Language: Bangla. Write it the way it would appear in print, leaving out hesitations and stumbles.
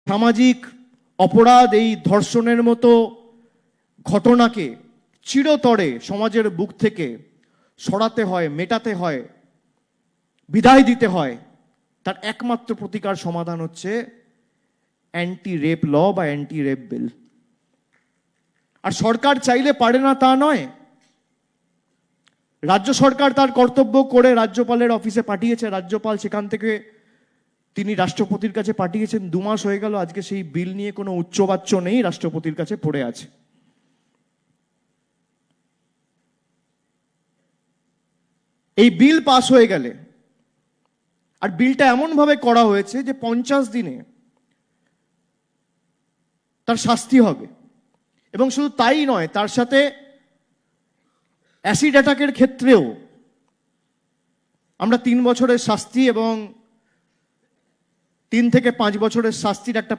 সামাজিক অপরাধ, এই ধর্ষণের মতো ঘটনাকে চিরতরে সমাজের বুক থেকে সরাতে হয়, মেটাতে হয়, বিদায় দিতে হয়, তার একমাত্র প্রতিকার সমাধান হচ্ছে অ্যান্টি রেপ ল বা অ্যান্টি রেপ বিল। আর সরকার চাইলে পারে না তা নয়। রাজ্য সরকার তার কর্তব্য করে রাজ্যপালের অফিসে পাঠিয়েছে, রাজ্যপাল সেখান থেকে তিনি রাষ্ট্রপতির কাছে পাঠিয়েছেন। 2 মাস হয়ে গেল, আজকে সেই বিল নিয়ে কোনো উচ্চবাচ্য নেই, রাষ্ট্রপতির কাছে পড়ে আছে। এই বিল পাস হয়ে গেলে, আর বিলটা এমন ভাবে করা হয়েছে যে 50 দিনে তার শাস্তি হবে, এবং শুধু তাই নয়, তার সাথে অ্যাসিড অ্যাটাকের ক্ষেত্রেও আমরা 3 বছরের শাস্তি এবং 3 থেকে 5 বছরের শাস্তির একটা